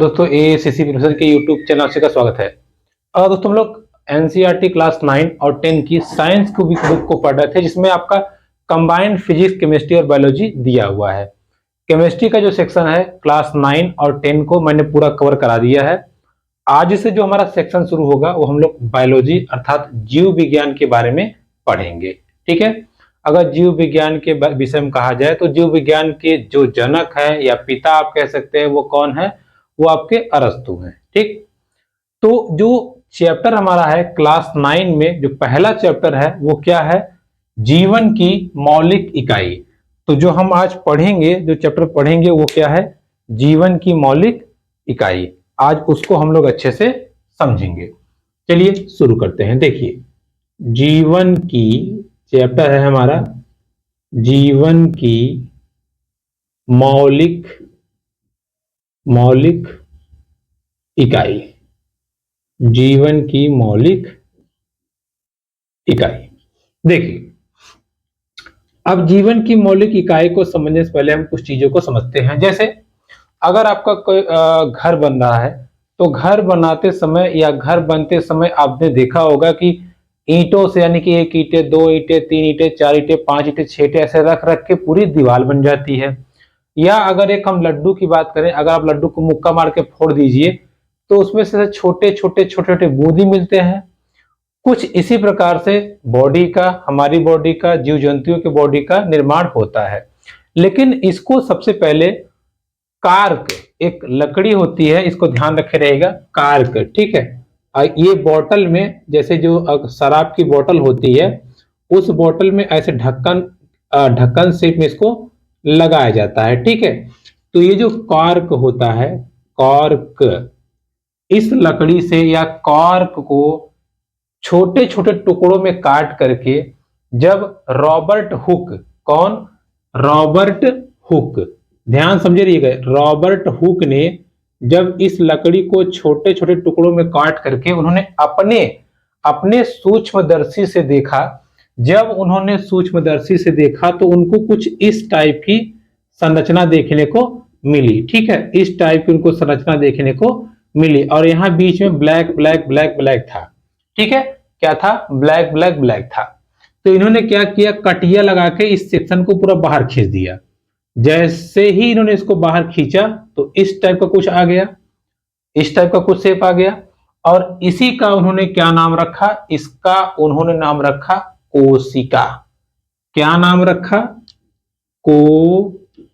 दोस्तों ACC professor के YouTube channel से का स्वागत है। दोस्तों हम लोग एनसीईआरटी क्लास 9 और 10 की साइंस की बुक को पढ़ रहे थे, जिसमें आपका कंबाइंड फिजिक्स, केमिस्ट्री और बायोलॉजी दिया हुआ है। केमिस्ट्री का जो सेक्शन है क्लास 9 और 10 को मैंने पूरा कवर करा दिया है। आज से जो हमारा सेक्शन शुरू होगा वो हम लोग बायोलॉजी अर्थात जीव विज्ञान के बारे में पढ़ेंगे। ठीक है। अगर जीव विज्ञान के विषय में कहा जाए तो जीव विज्ञान के जो जनक है या पिता आप कह सकते हैं वो कौन है? वो आपके अरस्तु हैं। ठीक। तो जो चैप्टर हमारा है क्लास 9 में जो पहला चैप्टर है वो क्या है? जीवन की मौलिक इकाई। तो जो हम आज पढ़ेंगे, जो चैप्टर पढ़ेंगे वो क्या है? जीवन की मौलिक इकाई। आज उसको हम लोग अच्छे से समझेंगे। चलिए शुरू करते हैं। देखिए, जीवन की चैप्टर है हमारा जीवन की मौलिक इकाई। जीवन की मौलिक इकाई। देखिए, अब जीवन की मौलिक इकाई को समझने से पहले हम कुछ चीजों को समझते हैं। जैसे अगर आपका कोई घर बन रहा है तो घर बनाते समय या घर बनते समय आपने देखा होगा कि ईंटों से, यानी कि एक ईंटे, दो ईंटे, तीन ईंटे, चार ईंटे, पांच ईंटे, छह ईंटे ऐसे रख रख के पूरी दीवार बन जाती है। या अगर एक हम लड्डू की बात करें, अगर आप लड्डू को मुक्का मार के फोड़ दीजिए तो उसमें से छोटे छोटे बूंदी मिलते हैं। कुछ इसी प्रकार से बॉडी का, हमारी बॉडी का, जीव जंतुओं के बॉडी का निर्माण होता है। लेकिन इसको सबसे पहले कार्क, एक लकड़ी होती है, इसको ध्यान रखे रहेगा, कार्क। ठीक है। ये बोतल में, जैसे जो शराब की बोतल होती है उस बोतल में ऐसे ढक्कन शेप में इसको लगाया जाता है। ठीक है। तो ये जो कॉर्क होता है, कॉर्क, इस लकड़ी से या कॉर्क को छोटे छोटे टुकड़ों में काट करके जब रॉबर्ट हुक, कौन? रॉबर्ट हुक, ध्यान समझिएगा, रॉबर्ट हुक ने जब इस लकड़ी को छोटे छोटे टुकड़ों में काट करके उन्होंने अपने सूक्ष्मदर्शी से देखा। जब उन्होंने सूक्ष्मदर्शी से देखा तो उनको कुछ इस टाइप की संरचना देखने को मिली। ठीक है। इस टाइप की उनको संरचना देखने को मिली और यहाँ बीच में ब्लैक ब्लैक ब्लैक ब्लैक था। ठीक है। क्या था? ब्लैक ब्लैक ब्लैक था। तो इन्होंने क्या किया, कटिया लगा के इस सेक्शन को पूरा बाहर खींच दिया। जैसे ही इन्होंने इसको बाहर खींचा तो इस टाइप का कुछ आ गया, इस टाइप का कुछ शेप आ गया। और इसी का उन्होंने क्या नाम रखा? इसका उन्होंने नाम रखा कोशिका। क्या नाम रखा? कोशिका।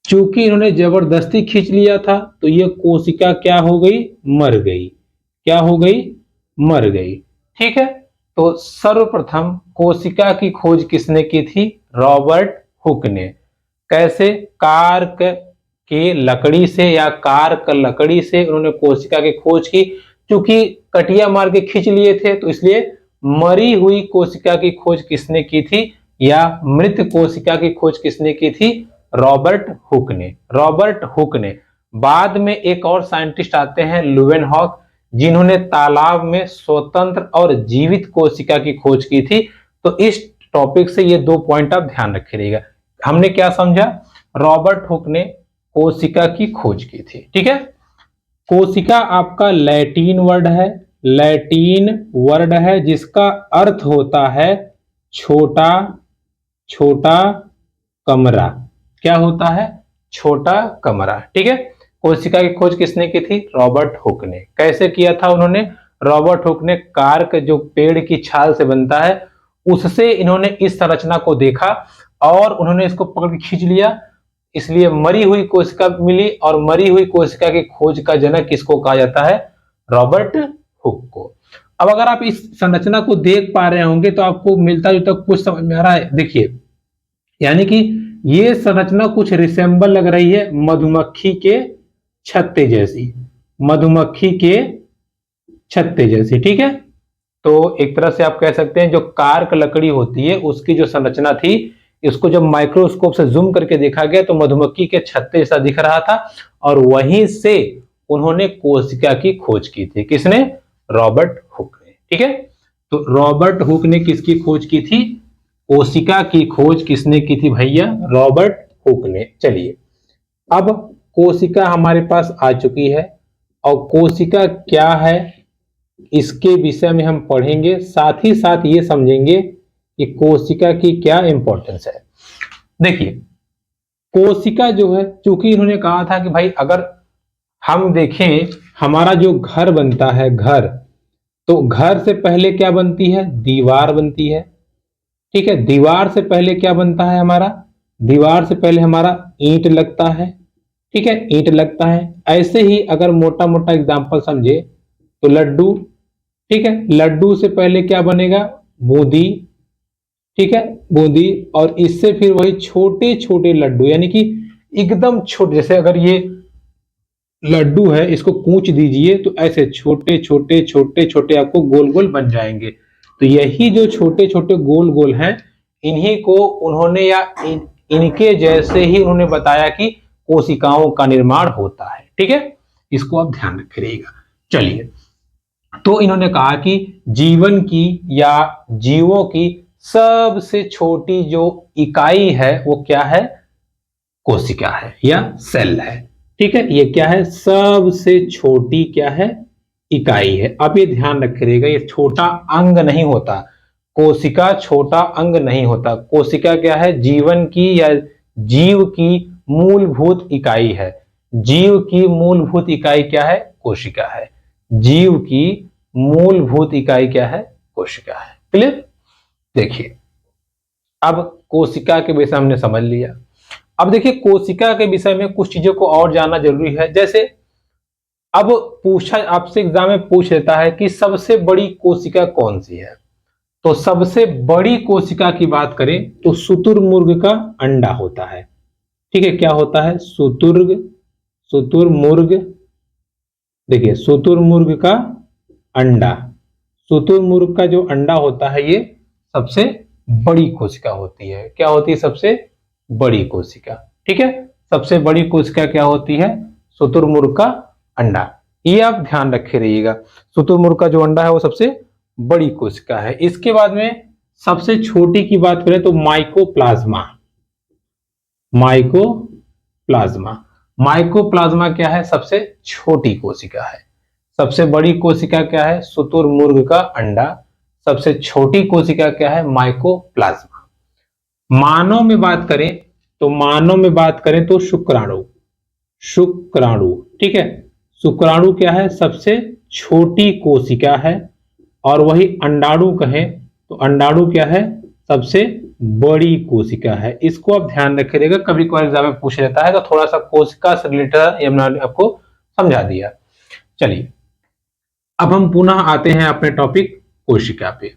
चूंकि इन्होंने जबरदस्ती खींच लिया था तो ये कोशिका क्या हो गई? मर गई। क्या हो गई? मर गई। ठीक है। तो सर्वप्रथम कोशिका की खोज किसने की थी? रॉबर्ट हुक ने। कैसे? कार्क के लकड़ी से या कार्क लकड़ी से उन्होंने कोशिका की खोज की। क्योंकि कटिया मार के खींच लिए थे तो इसलिए मरी हुई कोशिका की खोज किसने की थी, या मृत कोशिका की खोज किसने की थी? रॉबर्ट हुक ने। रॉबर्ट हुक ने। बाद में एक और साइंटिस्ट आते हैं, लुवेनहॉक, जिन्होंने तालाब में स्वतंत्र और जीवित कोशिका की खोज की थी। तो इस टॉपिक से ये दो पॉइंट आप ध्यान रखे रहिएगा। हमने क्या समझा? रॉबर्ट हुक ने कोशिका की खोज की थी। ठीक है। कोशिका आपका लैटिन वर्ड है, लैटिन वर्ड है जिसका अर्थ होता है छोटा छोटा कमरा। क्या होता है? छोटा कमरा। ठीक है। कोशिका की खोज किसने की थी? रॉबर्ट हुक ने। कैसे किया था उन्होंने? रॉबर्ट हुक ने कार्क, जो पेड़ की छाल से बनता है, उससे इन्होंने इस संरचना को देखा और उन्होंने इसको पकड़ के खींच लिया। इसलिए मरी हुई कोशिका मिली और मरी हुई कोशिका की खोज का जनक किसको कहा जाता है? रॉबर्ट हुक को। अब अगर आप इस संरचना को देख पा रहे होंगे तो आपको मिलता जुलता कुछ समझ में आ रहा है। देखिए, यानी कि ये संरचना कुछ रिसेंबल लग रही है मधुमक्खी के छत्ते जैसी, मधुमक्खी के छत्ते जैसी। ठीक है। तो एक तरह से आप कह सकते हैं जो कार्क लकड़ी होती है उसकी जो संरचना थी, इसको जब माइक्रोस्कोप से जूम करके देखा गया तो मधुमक्खी के छत्ते जैसा दिख रहा था और वहीं से उन्होंने कोशिका की खोज की थी। किसने? रॉबर्ट हुक ने। ठीक है। तो रॉबर्ट हुक ने किसकी खोज की थी? कोशिका की खोज किसने की थी भैया? रॉबर्ट हुक ने। चलिए अब कोशिका हमारे पास आ चुकी है और कोशिका क्या है इसके विषय में हम पढ़ेंगे, साथ ही साथ ये समझेंगे कि कोशिका की क्या इंपॉर्टेंस है। देखिए कोशिका जो है, चूंकि इन्होंने कहा था कि भाई अगर हम देखें हमारा जो घर बनता है घर, तो घर से पहले क्या बनती है, दीवार बनती है। ठीक है, दीवार से पहले क्या बनता है हमारा, दीवार से पहले हमारा ईंट लगता है। ठीक है, ईंट लगता है। ऐसे ही अगर मोटा मोटा एग्जांपल समझे तो लड्डू। ठीक है, लड्डू से पहले क्या बनेगा, बूंदी। ठीक है, बूंदी, और इससे फिर वही छोटे छोटे लड्डू, यानी कि एकदम छोटे, जैसे अगर ये लड्डू है इसको कूच दीजिए तो ऐसे छोटे छोटे छोटे छोटे आपको गोल गोल बन जाएंगे। तो यही जो छोटे छोटे गोल गोल हैं, इन्हीं को उन्होंने या इनके जैसे ही उन्होंने बताया कि कोशिकाओं का निर्माण होता है। ठीक है, इसको आप ध्यान रखिएगा। चलिए, तो इन्होंने कहा कि जीवन की या जीवों की सबसे छोटी जो इकाई है वो क्या है, कोशिका है या सेल है। ठीक है, ये क्या है, सबसे छोटी क्या है, इकाई है। अब ये ध्यान रखिएगा, ये छोटा अंग नहीं होता, कोशिका छोटा अंग नहीं होता। कोशिका क्या है, जीवन की या जीव की मूलभूत इकाई है। जीव की मूलभूत इकाई क्या है, कोशिका है। जीव की मूलभूत इकाई क्या है, कोशिका है। क्लियर। देखिए अब कोशिका के विषय हमने समझ लिया। अब देखिए कोशिका के विषय में कुछ चीजों को और जानना जरूरी है। जैसे अब पूछा आपसे, एग्जाम में पूछ लेता है कि सबसे बड़ी कोशिका कौन सी है। तो सबसे बड़ी कोशिका की बात करें तो शुतुरमुर्ग का अंडा होता है। ठीक है, क्या होता है, शुतुरमुर्ग। देखिए शुतुरमुर्ग का अंडा, शुतुरमुर्ग का जो अंडा होता है ये सबसे बड़ी कोशिका होती है। क्या होती है, सबसे बड़ी कोशिका। ठीक है, सबसे बड़ी कोशिका क्या होती है, शुतुरमुर्ग का अंडा। ये आप ध्यान रखे रहिएगा, शुतुरमुर्ग का जो अंडा है वो सबसे बड़ी कोशिका है। इसके बाद में सबसे छोटी की बात करें तो माइकोप्लाज्मा। माइकोप्लाज्मा, माइकोप्लाज्मा क्या है, सबसे छोटी कोशिका है। सबसे बड़ी कोशिका क्या है, शुतुरमुर्ग का अंडा। सबसे छोटी कोशिका क्या है, माइकोप्लाज्मा। मानव में बात करें तो मानव में बात करें तो शुक्राणु। शुक्राणु, ठीक है, शुक्राणु क्या है, सबसे छोटी कोशिका है। और वही अंडाणु कहें तो अंडाणु क्या है, सबसे बड़ी कोशिका है। इसको आप ध्यान रखिएगा, कभी कभार एग्जाम में पूछ लेता है तो थोड़ा सा कोशिका से रिलेटेड हमने आपको समझा दिया। चलिए अब हम पुनः आते हैं अपने टॉपिक कोशिका पे।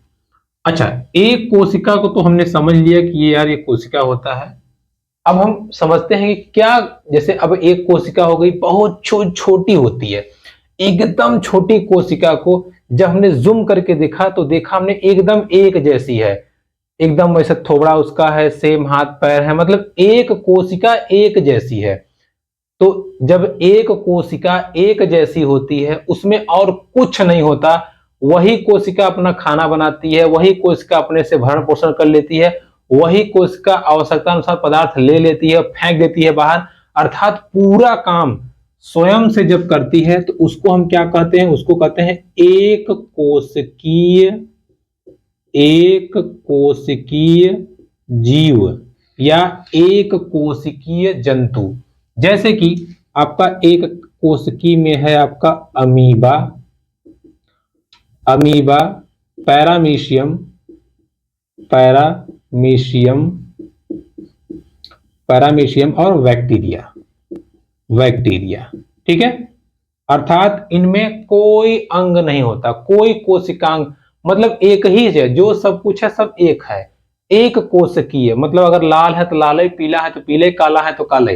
अच्छा, एक कोशिका को तो हमने समझ लिया कि ये यार ये कोशिका होता है। अब हम समझते हैं कि क्या, जैसे अब एक कोशिका हो गई बहुत छोटी होती है, एकदम छोटी कोशिका को जब हमने जूम करके देखा तो देखा हमने एकदम एक जैसी है, एकदम वैसे थोबड़ा उसका है, सेम हाथ पैर है, मतलब एक कोशिका एक जैसी है। तो जब एक कोशिका एक जैसी होती है उसमें और कुछ नहीं होता, वही कोशिका अपना खाना बनाती है, वही कोशिका अपने से भरण पोषण कर लेती है, वही कोशिका आवश्यकता अनुसार पदार्थ ले लेती है, फेंक देती है बाहर, अर्थात पूरा काम स्वयं से जब करती है तो उसको हम क्या कहते हैं, उसको कहते हैं एक कोशिकीय, एक कोशिकीय जीव या एक कोशिकीय जंतु। जैसे कि आपका एक कोशिकी में है आपका amoeba, amoeba, paramecium, paramecium, paramecium और बैक्टीरिया, बैक्टीरिया। ठीक है, अर्थात इनमें कोई अंग नहीं होता, कोई कोशिकांग, मतलब एक ही है, जो सब कुछ है सब एक है, एक कोशिकीय। मतलब अगर लाल है तो लाल है, पीला है तो पीले, काला है तो काले।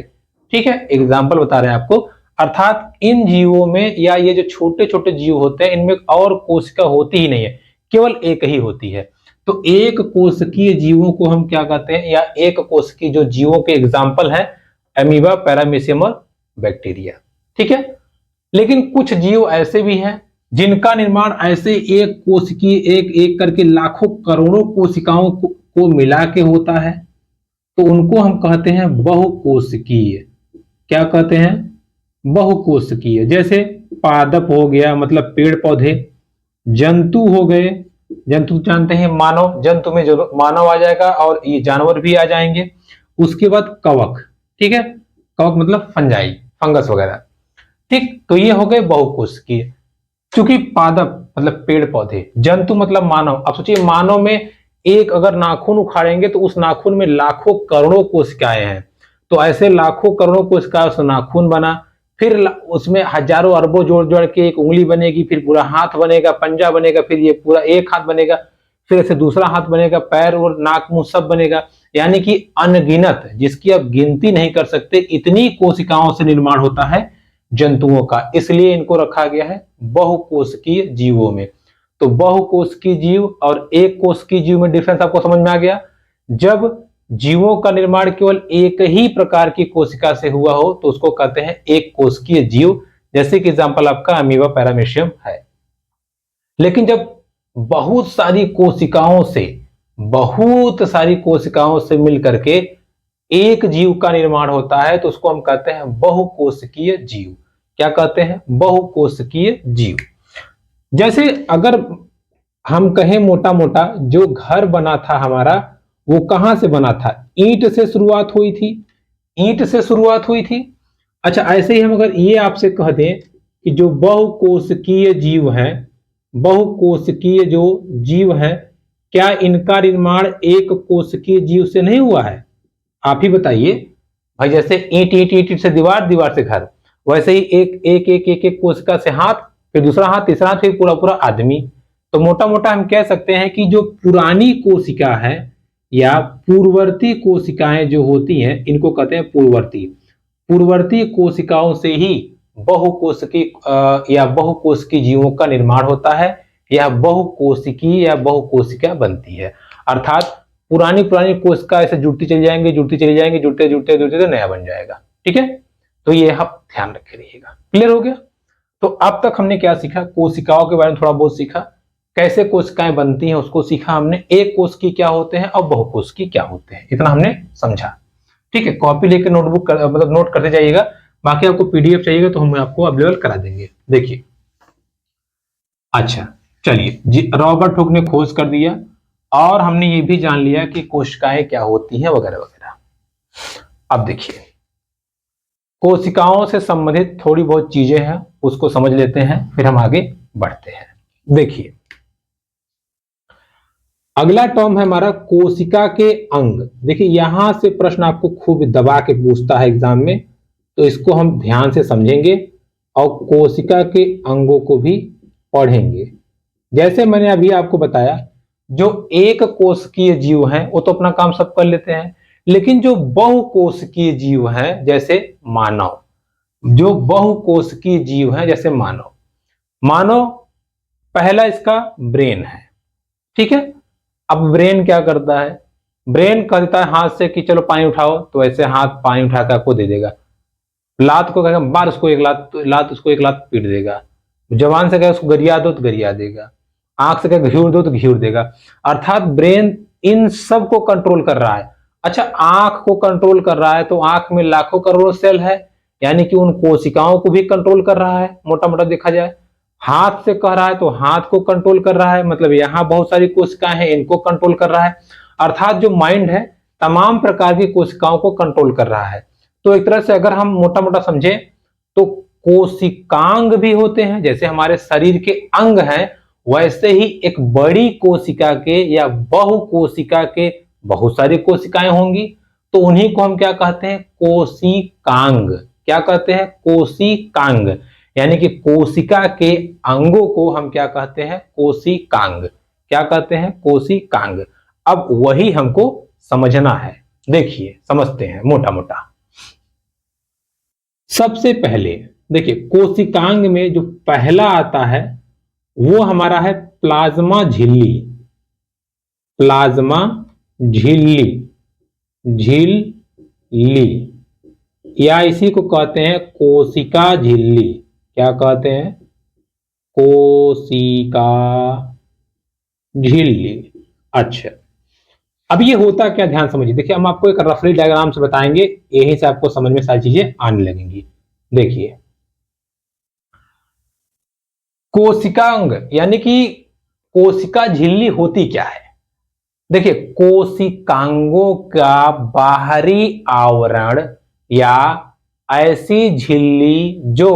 ठीक है, एग्जाम्पल बता रहे हैं आपको। अर्थात इन जीवों में या ये जो छोटे छोटे जीव होते हैं इनमें और कोशिका होती ही नहीं है, केवल एक ही होती है। तो एक कोशिकीय जीवों को हम क्या कहते हैं, या एक कोशिकीय जो जीवों के एग्जाम्पल है अमीबा, पैरामीशियम और बैक्टीरिया। ठीक है, लेकिन कुछ जीव ऐसे भी हैं जिनका निर्माण ऐसे एक कोशिकीय एक एक करके लाखों करोड़ों कोशिकाओं को मिला के होता है, तो उनको हम कहते हैं बहुकोशिकीय। क्या कहते हैं, बहुकोशिकीय। जैसे पादप हो गया मतलब पेड़ पौधे, जंतु हो गए, जंतु जानते हैं मानव, जंतु में जो मानव आ जाएगा और ये जानवर भी आ जाएंगे। उसके बाद कवक, ठीक है, कवक मतलब फंजाई, फंगस वगैरह, ठीक। तो ये हो गए बहुकोशिकीय। क्योंकि पादप मतलब पेड़ पौधे, जंतु मतलब मानव। अब सोचिए मानव में एक अगर नाखून उखाड़ेंगे तो उस नाखून में लाखों करोड़ों कोशिकाएं हैं, तो ऐसे लाखों करोड़ों कोशिकाओं से नाखून बना, फिर उसमें हजारों अरबों जोड़ जोड़ के एक उंगली बनेगी, फिर पूरा हाथ बनेगा, पंजा बनेगा, फिर ये पूरा एक हाथ बनेगा, फिर ऐसे दूसरा हाथ बनेगा, पैर और नाक मुंह सब बनेगा। यानी कि अनगिनत, जिसकी आप गिनती नहीं कर सकते, इतनी कोशिकाओं से निर्माण होता है जंतुओं का। इसलिए इनको रखा गया है बहुकोशिकीय जीवों में। तो बहुकोशिकीय जीव और एक कोशिकीय जीव में डिफरेंस आपको समझ में आ गया। जब जीवों का निर्माण केवल एक ही प्रकार की कोशिका से हुआ हो तो उसको कहते हैं एक कोशिकीय जीव, जैसे कि एग्जांपल आपका अमीबा पैरामीशियम है। लेकिन जब बहुत सारी कोशिकाओं से, बहुत सारी कोशिकाओं से मिलकर के एक जीव का निर्माण होता है तो उसको हम कहते हैं बहुकोशिकीय जीव। क्या कहते हैं, बहुकोशिकीय जीव। जैसे अगर हम कहें मोटा मोटा जो घर बना था हमारा, वो कहां से बना था, ईंट से शुरुआत हुई थी, ईंट से शुरुआत हुई थी। अच्छा, ऐसे ही हम अगर ये आपसे कह दें कि जो बहुकोशिकीय जीव हैं, बहुकोशिकीय जो जीव हैं, क्या इनका निर्माण एक कोशिकीय जीव से नहीं हुआ है? आप ही बताइए भाई। जैसे ईंट ईंट ईंट से दीवार, दीवार से घर, वैसे ही एक एक एक एक एक कोशिका से हाथ, फिर दूसरा हाथ, तीसरा हाथ, फिर पूरा पूरा आदमी। तो मोटा मोटा हम कह सकते हैं कि जो पुरानी कोशिका है या पूर्ववर्ती कोशिकाएं जो होती हैं, इनको कहते हैं पूर्ववर्ती। पूर्ववर्ती कोशिकाओं से ही बहुकोशिकी या बहुकोशिकी जीवों का निर्माण होता है, या बहुकोशिकी या बहुकोशिका बनती है। अर्थात पुरानी पुरानी कोशिका ऐसे जुड़ती चली जाएंगी, जुड़ती चली जाएंगी, जुड़ते जुड़ते जुड़ते तो नया बन जाएगा। ठीक है, तो ये आप ध्यान रखे रहिएगा। क्लियर हो गया? तो अब तक हमने क्या सीखा, कोशिकाओं के बारे में थोड़ा बहुत सीखा, कैसे कोशिकाएं बनती हैं उसको सीखा हमने, एक कोशिकी क्या होते हैं और बहुकोशिकी क्या होते हैं, इतना हमने समझा। ठीक है, कॉपी लेकर नोटबुक मतलब नोट करते जाइएगा। बाकी आपको पीडीएफ चाहिएगा तो हम आपको अवेलेबल करा देंगे। देखिए, अच्छा चलिए, रॉबर्ट हुक ने खोज कर दिया और हमने ये भी जान लिया कि कोशिकाएं क्या होती हैं वगैरह वगैरह। अब देखिए, कोशिकाओं से संबंधित थोड़ी बहुत चीजें हैं, उसको समझ लेते हैं, फिर हम आगे बढ़ते हैं। देखिए, अगला टर्म है हमारा कोशिका के अंग। देखिए, यहां से प्रश्न आपको खूब दबा के पूछता है एग्जाम में, तो इसको हम ध्यान से समझेंगे और कोशिका के अंगों को भी पढ़ेंगे। जैसे मैंने अभी आपको बताया, जो एक कोशिकीय जीव हैं वो तो अपना काम सब कर लेते हैं, लेकिन जो बहुकोशिकीय जीव हैं जैसे मानव, जो बहुकोशिकीय जीव हैं जैसे मानव, मानव पहला इसका ब्रेन है। ठीक है, अब ब्रेन क्या करता है, ब्रेन कहता है हाथ से कि चलो पानी उठाओ, तो ऐसे हाथ पानी उठा कर आपको दे देगा। लात को कहेगा बार, उसको एक लात, लात उसको एक लात पीट देगा। जवान से कहे उसको गरिया दो तो गरिया देगा। आंख से कहे घिउर दो तो घिउर देगा। अर्थात ब्रेन इन सब को कंट्रोल कर रहा है। अच्छा, आंख को कंट्रोल कर रहा है तो आंख में लाखों करोड़ों सेल है, यानी कि उन कोशिकाओं को भी कंट्रोल कर रहा है मोटा मोटा देखा जाए। हाथ से कह रहा है तो हाथ को कंट्रोल कर रहा है, मतलब यहां बहुत सारी कोशिकाएं हैं, इनको कंट्रोल कर रहा है। अर्थात जो माइंड है तमाम प्रकार की कोशिकाओं को कंट्रोल कर रहा है। तो एक तरह से अगर हम मोटा मोटा समझे तो कोशिकांग भी होते हैं, जैसे हमारे शरीर के अंग हैं, वैसे ही एक बड़ी कोशिका के या बहुकोशिका के बहुत सारी कोशिकाएं होंगी, तो उन्हीं को हम क्या कहते हैं, कोशिकांग। क्या कहते हैं, कोशिकांग। यानी कि कोशिका के अंगों को हम क्या कहते हैं, कोशिकांग। क्या कहते हैं, कोशिकांग। अब वही हमको समझना है। देखिए, समझते हैं मोटा मोटा। सबसे पहले देखिए, कोशिकांग में जो पहला आता है वो हमारा है प्लाज्मा झिल्ली। प्लाज्मा झिल्ली, झिल्ली, या इसी को कहते हैं कोशिका झिल्ली। क्या कहते हैं, कोशिका झिल्ली। अच्छा, अब ये होता क्या, ध्यान समझिए। देखिए हम आपको एक रफली डायग्राम से बताएंगे, यहीं से आपको समझ में सारी चीजें आने लगेंगी। देखिए कोशिकांग यानी कि कोशिका झिल्ली होती क्या है। देखिए कोशिकांगों का बाहरी आवरण या ऐसी झिल्ली जो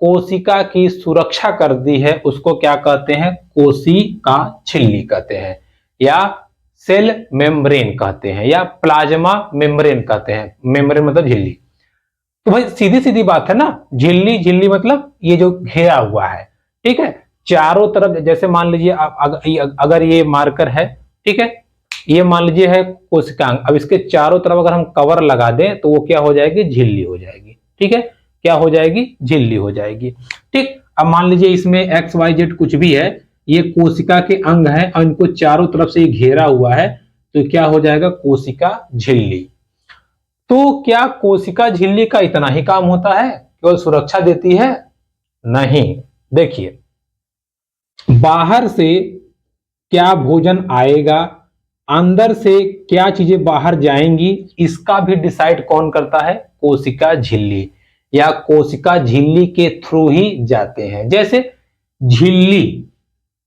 कोशिका की सुरक्षा करती है उसको क्या कहते हैं, कोशिका झिल्ली कहते हैं, या सेल मेम्ब्रेन कहते हैं, या प्लाज्मा मेम्ब्रेन कहते हैं। मेम्ब्रेन मतलब झिल्ली। तो भाई सीधी सीधी बात है ना, झिल्ली झिल्ली मतलब ये जो घेरा हुआ है, ठीक है, चारों तरफ। जैसे मान लीजिए अगर ये मार्कर है, ठीक है, ये मान लीजिए है कोशिकांग, अब इसके चारों तरफ अगर हम कवर लगा दें तो वो क्या हो जाएगी, झिल्ली हो जाएगी। ठीक है, क्या हो जाएगी, झिल्ली हो जाएगी। ठीक, अब मान लीजिए इसमें एक्स वाई जेड कुछ भी है, ये कोशिका के अंग है और इनको चारों तरफ से ये घेरा हुआ है, तो क्या हो जाएगा, कोशिका झिल्ली। तो क्या कोशिका झिल्ली का इतना ही काम होता है, केवल सुरक्षा देती है? नहीं। देखिए बाहर से क्या भोजन आएगा, अंदर से क्या चीजें बाहर जाएंगी, इसका भी डिसाइड कौन करता है, कोशिका झिल्ली, या कोशिका झिल्ली के थ्रू ही जाते हैं। जैसे झिल्ली,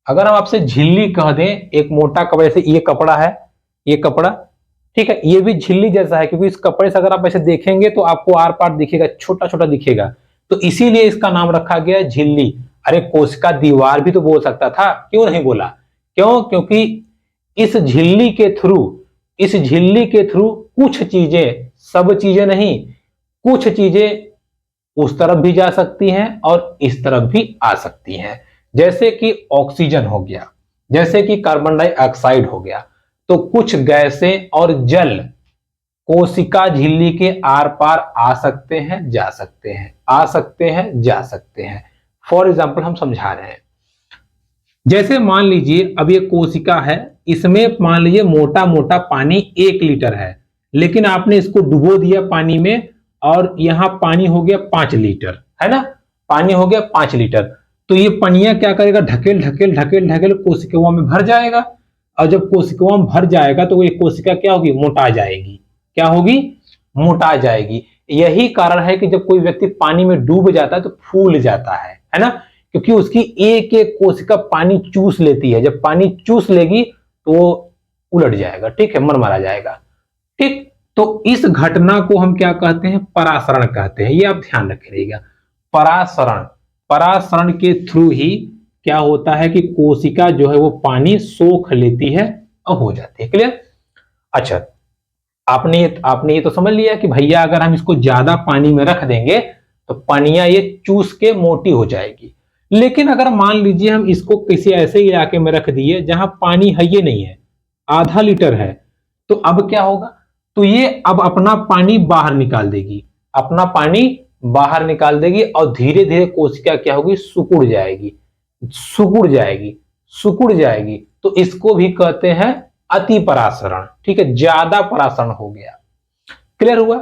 अगर हम आपसे झिल्ली कह दें, एक मोटा कपड़ा, जैसे ये कपड़ा है, ये कपड़ा, ठीक है, ये भी झिल्ली जैसा है, क्योंकि इस कपड़े से अगर आप ऐसे देखेंगे तो आपको आर पार दिखेगा, छोटा छोटा दिखेगा, तो इसीलिए इसका नाम रखा गया झिल्ली। अरे कोशिका दीवार भी तो बोल सकता था, क्यों नहीं बोला? क्यों? क्योंकि इस झिल्ली के थ्रू, इस झिल्ली के थ्रू कुछ चीजें, सब चीजें नहीं, कुछ चीजें उस तरफ भी जा सकती हैं और इस तरफ भी आ सकती हैं। जैसे कि ऑक्सीजन हो गया, जैसे कि कार्बन डाइऑक्साइड हो गया। तो कुछ गैसें और जल कोशिका झिल्ली के आर पार आ सकते हैं, जा सकते हैं, आ सकते हैं, जा सकते हैं। फॉर एग्जाम्पल हम समझा रहे हैं, जैसे मान लीजिए अब ये कोशिका है, इसमें मान लीजिए मोटा मोटा पानी 1 लीटर है, लेकिन आपने इसको डुबो दिया पानी में और यहां पानी हो गया 5 लीटर, है ना, पानी हो गया 5 लीटर। तो ये पनिया क्या करेगा, ढकेल ढकेल ढकेल ढकेल कोशिकाओं में भर जाएगा, और जब कोशिकाओं में भर जाएगा तो ये कोशिका क्या होगी, मोटा जाएगी। क्या होगी, मोटा जाएगी। यही कारण है कि जब कोई व्यक्ति पानी में डूब जाता है तो फूल जाता है ना, क्योंकि उसकी एक एक कोशिका पानी चूस लेती है। जब पानी चूस लेगी तो वो उलट जाएगा, ठीक है, मरमरा जाएगा। ठीक, तो इस घटना को हम क्या कहते हैं, परासरण कहते हैं। ये आप ध्यान रखिएगा, परासरण। परासरण के थ्रू ही क्या होता है कि कोशिका जो है वो पानी सोख लेती है और हो जाती है। क्लियर? अच्छा, आपने ये तो समझ लिया कि भैया अगर हम इसको ज्यादा पानी में रख देंगे तो पनिया ये चूस के मोटी हो जाएगी। लेकिन अगर मान लीजिए हम इसको किसी ऐसे इलाके में रख दिए जहां पानी है ये नहीं है, आधा लीटर है, तो अब क्या होगा, तो ये अब अपना पानी बाहर निकाल देगी, अपना पानी बाहर निकाल देगी और धीरे धीरे कोशिका क्या होगी, सिकुड़ जाएगी, सिकुड़ जाएगी, सिकुड़ जाएगी। तो इसको भी कहते हैं अति परासरण। ठीक है, ज्यादा परासरण हो गया। क्लियर हुआ?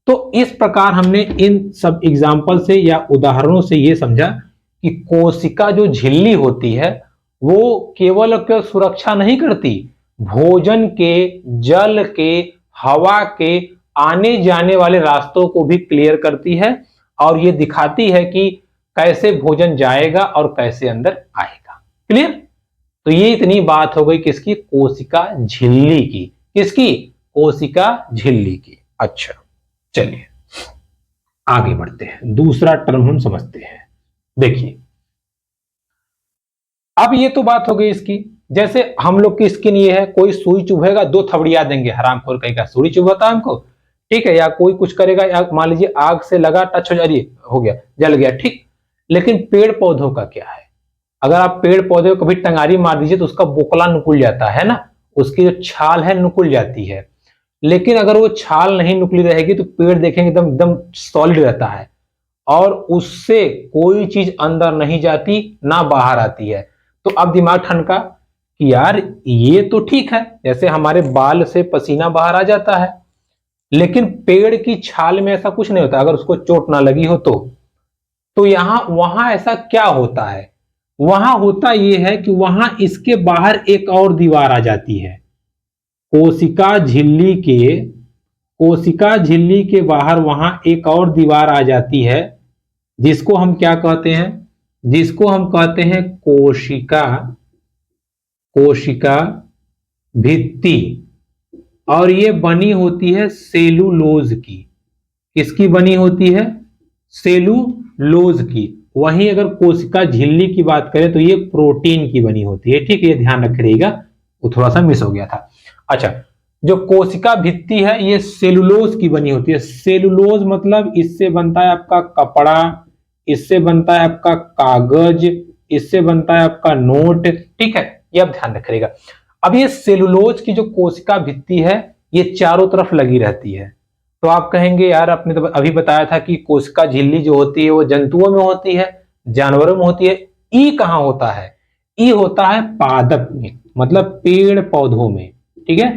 तो इस प्रकार हमने इन सब एग्जाम्पल से या उदाहरणों से यह समझा कि कोशिका जो झिल्ली होती है वो केवल सुरक्षा नहीं करती, भोजन के, जल के, हवा के आने जाने वाले रास्तों को भी क्लियर करती है, और ये दिखाती है कि कैसे भोजन जाएगा और कैसे अंदर आएगा। क्लियर? तो ये इतनी बात हो गई किसकी, कोशिका झिल्ली की। किसकी? कोशिका झिल्ली की। अच्छा चलिए आगे बढ़ते हैं, दूसरा टर्म हम समझते हैं। देखिए अब ये तो बात हो गई इसकी, जैसे हम लोग की स्किन ये है, कोई सुई चुभेगा 2 थबड़िया देंगे, हरामखोर कहेगा सुई चुभाता हमको, ठीक है, या कोई कुछ करेगा, या मान लीजिए आग से लगा, टच हो जा रही, हो गया, जल गया, ठीक। लेकिन पेड़ पौधों का क्या है, अगर आप पेड़ पौधे को कभी टंगारी मार दीजिए तो उसका बोकला नुकुल जाता है ना, उसकी जो छाल है नुकुल जाती है। लेकिन अगर वो छाल नहीं नुकली रहेगी तो पेड़ देखेंगे एकदम एकदम सॉलिड रहता है, और उससे कोई चीज अंदर नहीं जाती ना बाहर आती है। तो अब दिमाग ठनका कि यार ये तो ठीक है, जैसे हमारे बाल से पसीना बाहर आ जाता है, लेकिन पेड़ की छाल में ऐसा कुछ नहीं होता अगर उसको चोट ना लगी हो तो यहां वहां ऐसा क्या होता है, वहां होता यह है कि वहां इसके बाहर एक और दीवार आ जाती है, कोशिका झिल्ली के बाहर वहां एक और दीवार आ जाती है, जिसको हम क्या कहते हैं, जिसको हम कहते हैं कोशिका भित्ति। और ये बनी होती है सेलुलोज की। किसकी बनी होती है? सेलुलोज की। वहीं अगर कोशिका झिल्ली की बात करें तो ये प्रोटीन की बनी होती है। ठीक है, ये ध्यान रखिएगा, वो थोड़ा सा मिस हो गया था। अच्छा, जो कोशिका भित्ति है ये सेलुलोज की बनी होती है। सेलुलोज मतलब इससे बनता है आपका कपड़ा, इससे बनता है आपका कागज, इससे बनता है आपका नोट। ठीक है, ये आप ध्यान रखिएगा। अब ये सेलुलोज की जो कोशिका भित्ति है ये चारों तरफ लगी रहती है। तो आप कहेंगे यार आपने तो अभी बताया था कि कोशिका झिल्ली जो होती है वो जंतुओं में होती है, जानवरों में होती है। ई कहां होता है? ई होता है पादप में, मतलब पेड़ पौधों में। ठीक है,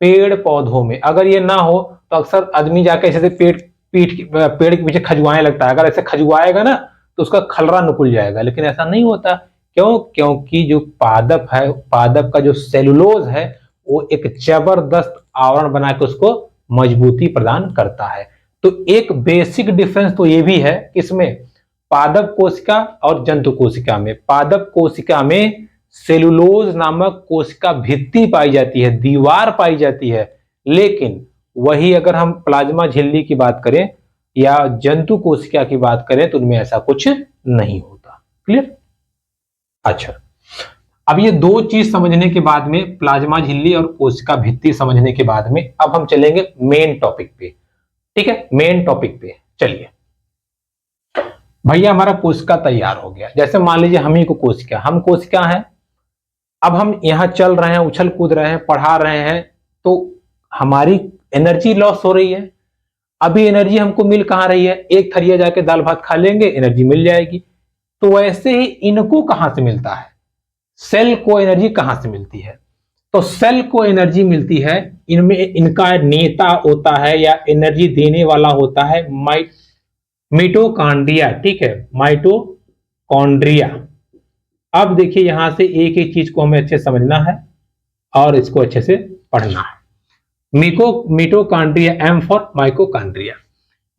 पेड़ पौधों में। अगर ये ना हो तो अक्सर आदमी जाके ऐसे पेड़ के पीछे खजुआने लगता है। अगर ऐसे खजुआएगा ना तो उसका खलरा निकल जाएगा, लेकिन ऐसा नहीं होता। क्यों? क्योंकि जो पादप है, पादप का जो सेलुलोज है वो एक जबरदस्त आवरण बना के उसको मजबूती प्रदान करता है। तो एक बेसिक डिफरेंस तो ये भी है इसमें, पादप कोशिका और जंतु कोशिका में। पादप कोशिका में सेलुलोज नामक कोशिका भित्ति पाई जाती है, दीवार पाई जाती है। लेकिन वही अगर हम प्लाज्मा झिल्ली की बात करें या जंतु कोशिका की बात करें तो उनमें ऐसा कुछ नहीं होता। क्लियर? अच्छा, अब ये दो चीज समझने के बाद में, प्लाज्मा झिल्ली और कोशिका भित्ति समझने के बाद में, अब हम चलेंगे मेन टॉपिक पे। ठीक है, मेन टॉपिक पे चलिए। भैया हमारा कोशिका तैयार हो गया। जैसे मान लीजिए हम ही को कोशिका, हम कोशिका हैं। अब हम यहां चल रहे हैं, उछल कूद रहे हैं, पढ़ा रहे हैं, तो हमारी एनर्जी लॉस हो रही है। अभी एनर्जी हमको मिल कहां रही है? एक थरिया जाके दाल भात खा लेंगे, एनर्जी मिल जाएगी। तो वैसे ही इनको कहां से मिलता है? सेल को एनर्जी कहां से मिलती है? तो सेल को एनर्जी मिलती है, इनमें इनका नेता होता है या एनर्जी देने वाला होता है मिटोकॉन्ड्रिया। ठीक है, माइटोकॉन्ड्रिया। अब देखिए यहां से एक एक चीज को हमें अच्छे समझना है और इसको अच्छे से पढ़ना है। Mitochondria, M for mitochondria.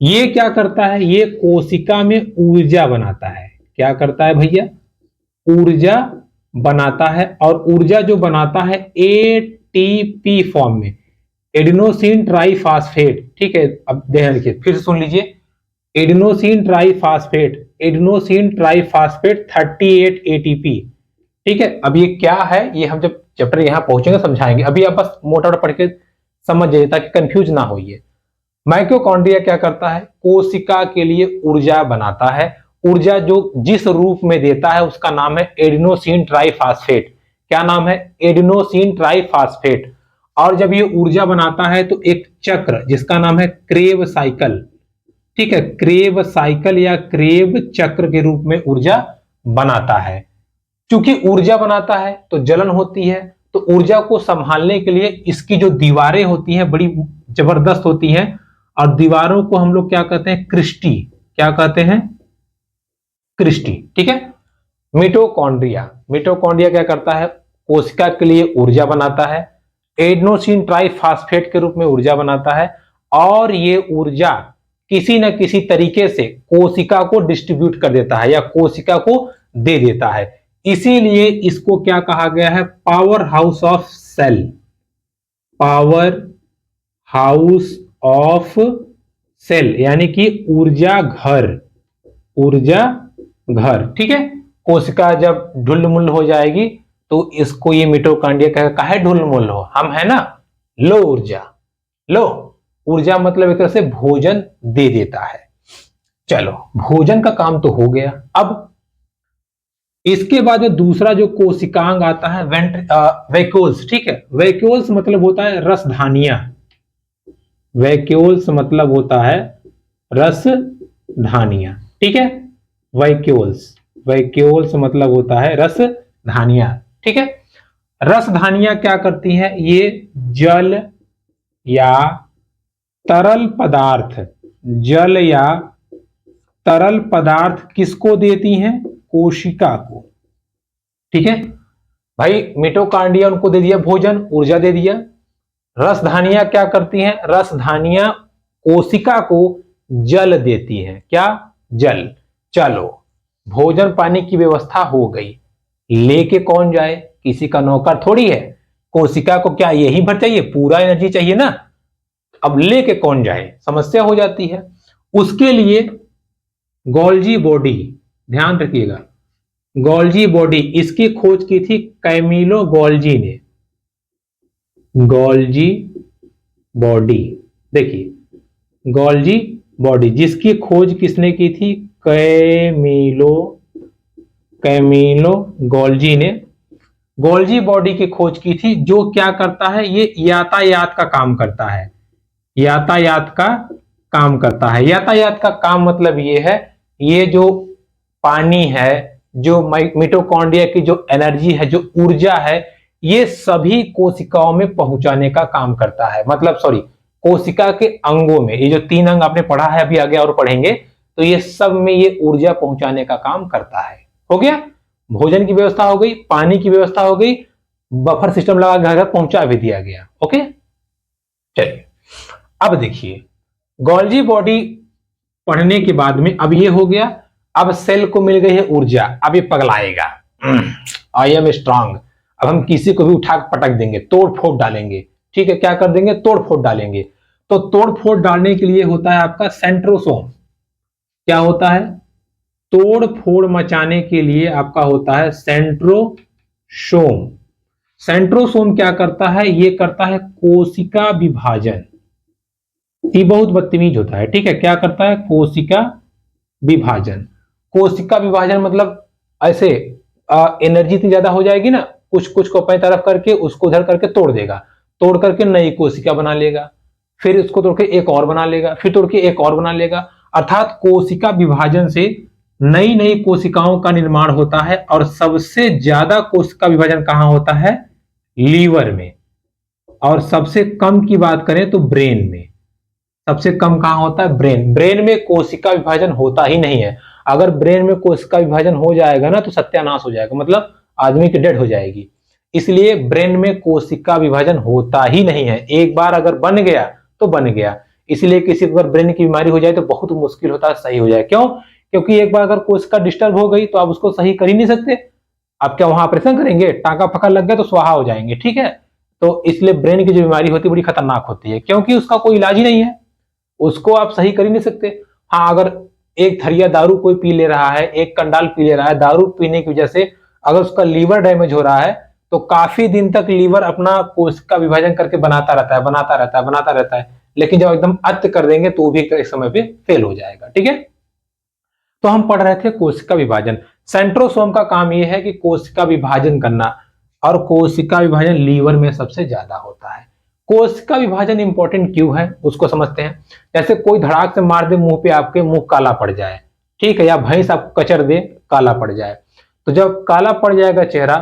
ये क्या करता है? ये कोशिका में ऊर्जा बनाता है। क्या करता है भैया? ऊर्जा बनाता है। और ऊर्जा जो बनाता है एटीपी फॉर्म में, एडिनोसिन ट्राइफॉस्फेट। ठीक है, अब देखिए फिर सुन लीजिए, एडिनोसिन ट्राइफॉस्फेट 38 एटीपी। ठीक है, अब ये क्या है ये हम जब चैप्टर यहां पहुंचेंगे समझाएंगे। अभी आप बस मोटा मोटा पढ़ के समझ जाइए ताकि कंफ्यूज ना होइए। माइटोकॉन्ड्रिया क्या करता है? कोशिका के लिए ऊर्जा बनाता है। ऊर्जा जो जिस रूप में देता है उसका नाम है एडिनोसिन ट्राइफॉस्फेट। क्या नाम है? Adenosine triphosphate. और जब ये ऊर्जा बनाता है तो एक चक्र जिसका नाम है क्रेब साइकिल, ठीक है, क्रेब साइकिल या क्रेब चक्र के रूप में ऊर्जा बनाता है। क्योंकि ऊर्जा बनाता है तो जलन होती है, तो ऊर्जा को संभालने के लिए इसकी जो दीवारें होती हैं बड़ी जबरदस्त होती हैं। और दीवारों को हम लोग क्या कहते हैं? क्रिस्टी। क्या कहते हैं? क्रिस्टी। ठीक है, मिटोकॉन्ड्रिया क्या करता है? कोशिका के लिए ऊर्जा बनाता है, एडिनोसिन ट्राइफॉस्फेट के रूप में ऊर्जा बनाता है। और ये ऊर्जा किसी न किसी तरीके से कोशिका को डिस्ट्रीब्यूट कर देता है या कोशिका को दे देता है। इसीलिए इसको क्या कहा गया है? Power house of cell. Power house of cell यानी कि ऊर्जा घर, ऊर्जा घर। ठीक है, कोशिका जब ढुलमुल हो जाएगी तो इसको ये मिटोकॉन्ड्रिया कहेगा काहे ढुलमुल हो, हम है ना, लो ऊर्जा, लो ऊर्जा मतलब एक तरह से भोजन दे देता है। चलो, भोजन का काम तो हो गया। अब इसके बाद दूसरा जो कोशिकांग आता है वैक्यूल्स। ठीक है, वैक्यूल्स मतलब होता है रसधानियां। वैक्यूल्स मतलब होता है रसधानियां। ठीक है, वैक्यूल्स मतलब होता है रसधानियां। ठीक है, रसधानियां क्या करती हैं? ये जल या तरल पदार्थ, जल या तरल पदार्थ किसको देती हैं? कोशिका को। ठीक है भाई, मिटोकॉन्ड्रिया उनको दे दिया भोजन, ऊर्जा दे दिया। रसधानियां क्या करती हैं? रसधानियां कोशिका को जल देती हैं। क्या? जल। चलो, भोजन पानी की व्यवस्था हो गई, लेके कौन जाए? किसी का नौकर थोड़ी है। कोशिका को क्या यही भर चाहिए? पूरा एनर्जी चाहिए ना। अब लेके कौन जाए, समस्या हो जाती है। उसके लिए गोल्जी बॉडी, ध्यान रखिएगा, गोल्जी बॉडी, इसकी खोज की थी कैमिलो गोल्जी ने। गोल्जी बॉडी, देखिए गोल्जी बॉडी, जिसकी खोज किसने की थी? कैमिलो कैमिलो गोल्जी ने गोल्जी बॉडी की खोज की थी, जो क्या करता है? ये यातायात का काम करता है। यातायात का काम करता है। यातायात का काम मतलब ये है, ये जो पानी है, जो मिटोकॉन्ड्रिया की जो एनर्जी है, जो ऊर्जा है, ये सभी कोशिकाओं में पहुंचाने का काम करता है। मतलब सॉरी, कोशिका के अंगों में, ये जो 3 अंग आपने पढ़ा है, अभी आगे और पढ़ेंगे, तो ये सब में ये ऊर्जा पहुंचाने का काम करता है। हो गया? भोजन की व्यवस्था हो गई, पानी की व्यवस्था हो गई, बफर सिस्टम लगा घर घर पहुंचा भी दिया गया। ओके, चलिए अब देखिए, गोल्जी बॉडी पढ़ने के बाद में अब ये हो गया, अब सेल को मिल गई है ऊर्जा, अब ये पगलाएगा। I am strong. अब हम किसी को भी उठा पटक देंगे, तोड़ फोड़ डालेंगे। ठीक है, क्या कर देंगे? तोड़ फोड़ डालेंगे। तो तोड़ फोड़ डालने के लिए होता है आपका सेंट्रोसोम। क्या होता है? तोड़ फोड़ मचाने के लिए आपका होता है सेंट्रोसोम। सेंट्रोसोम क्या करता है? ये करता है कोशिका विभाजन। ये बहुत बदतमीज होता है। ठीक है, क्या करता है? कोशिका विभाजन। कोशिका विभाजन मतलब ऐसे एनर्जी इतनी ज्यादा हो जाएगी ना, कुछ कुछ को अपनी तरफ करके उसको उधर करके तोड़ देगा, तोड़ करके नई कोशिका बना लेगा, फिर उसको तोड़ के एक और बना लेगा, फिर तोड़ के एक और बना लेगा। अर्थात कोशिका विभाजन से नई नई कोशिकाओं का निर्माण होता है। और सबसे ज्यादा कोशिका विभाजन कहां होता है? लीवर में। और सबसे कम की बात करें तो ब्रेन में। सबसे कम कहां होता है? ब्रेन। ब्रेन में कोशिका विभाजन होता ही नहीं है। अगर ब्रेन में कोशिका विभाजन हो जाएगा ना, तो सत्यानाश हो जाएगा, मतलब आदमी की डेड हो जाएगी। इसलिए ब्रेन में कोशिका विभाजन होता ही नहीं है। एक बार अगर बन गया तो बन गया। इसलिए किसी को अगर ब्रेन की बीमारी हो जाए तो बहुत मुश्किल होता है सही हो जाए। क्यों? क्योंकि एक बार अगर कोशिका डिस्टर्ब हो गई तो आप उसको सही कर ही नहीं सकते। आप क्या वहां ऑपरेशन करेंगे? टाका फका लग गया तो स्वाहा हो जाएंगे। ठीक है, तो इसलिए ब्रेन की जो बीमारी होती है बड़ी खतरनाक होती है, क्योंकि उसका कोई इलाज ही नहीं है, उसको आप सही कर ही नहीं सकते। हाँ, अगर एक थरिया दारू कोई पी ले रहा है, एक कंडाल पी ले रहा है, दारू पीने की वजह से अगर उसका लीवर डैमेज हो रहा है, तो काफी दिन तक लीवर अपना कोशिका विभाजन करके बनाता रहता है, बनाता रहता है, बनाता रहता है। लेकिन जब एकदम अत्य कर देंगे तो वो भी एक समय पे फेल हो जाएगा। ठीक है, तो हम पढ़ रहे थे कोशिका विभाजन। सेंट्रोसोम का काम यह है कि कोशिका विभाजन करना, और कोशिका विभाजन लीवर में सबसे ज्यादा होता है। कोशिका विभाजन इंपॉर्टेंट क्यों है उसको समझते हैं। जैसे कोई धड़ाक से मार दे मुंह पे, आपके मुंह काला पड़ जाए, ठीक है, या भैंस आपको कचर दे, काला पड़ जाए, तो जब काला पड़ जाएगा चेहरा,